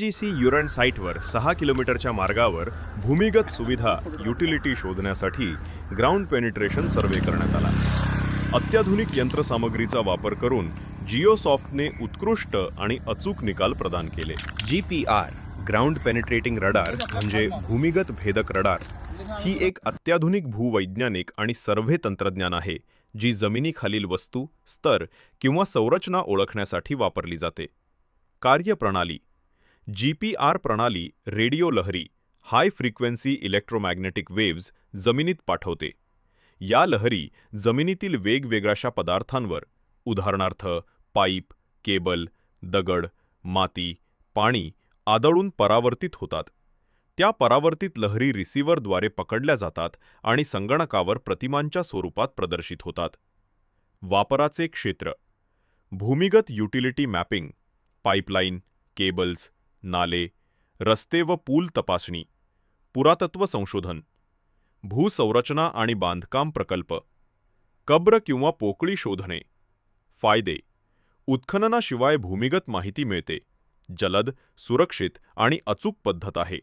GC युरन साईटवर 6 किलोमीटरच्या मार्गावर भूमिगत सुविधा युटिलिटी शोधण्यासाठी ग्राउंड पेनिट्रेशन सर्व्हे करण्यात आला. अत्याधुनिक यंत्रसामग्रीचा वापर करून जिओसॉफ्टने उत्कृष्ट आणि अचूक निकाल प्रदान केले. GPR ग्राउंड पेनिट्रेटिंग रडार म्हणजे भूमिगत भेदक रडार ही एक अत्याधुनिक भूवैज्ञानिक आणि सर्व्हे तंत्रज्ञान आहे जी जमिनीखालील वस्तू, स्तर किंवा संरचना ओळखण्यासाठी वापरली जाते. कार्यप्रणाली: GPR प्रणाली रेडिओ लहरी हाय फ्रिक्वेन्सी इलेक्ट्रोमॅग्नेटिक वेव्ज जमिनीत पाठवते. या लहरी जमिनीतील वेगवेगळ्या पदार्थांवर, उदाहरणार्थ पाईप, केबल, दगड, माती, पाणी आदळून परावर्तित होतात. त्या परावर्तित लहरी रिसीव्हरद्वारे पकडल्या जातात आणि संगणकावर प्रतिमांच्या स्वरूपात प्रदर्शित होतात. वापराचे क्षेत्र: भूमिगत युटिलिटी मॅपिंग, पाईपलाईन, केबल्स, नाले, रस्ते व पूल तपासणी, पुरातत्व संशोधन, भूसंरचना आणि बांधकाम प्रकल्प, कब्र किंवा पोकळी शोधणे. फायदे: उत्खननाशिवाय भूमिगत माहिती मिळते. जलद, सुरक्षित आणि अचूक पद्धत आहे.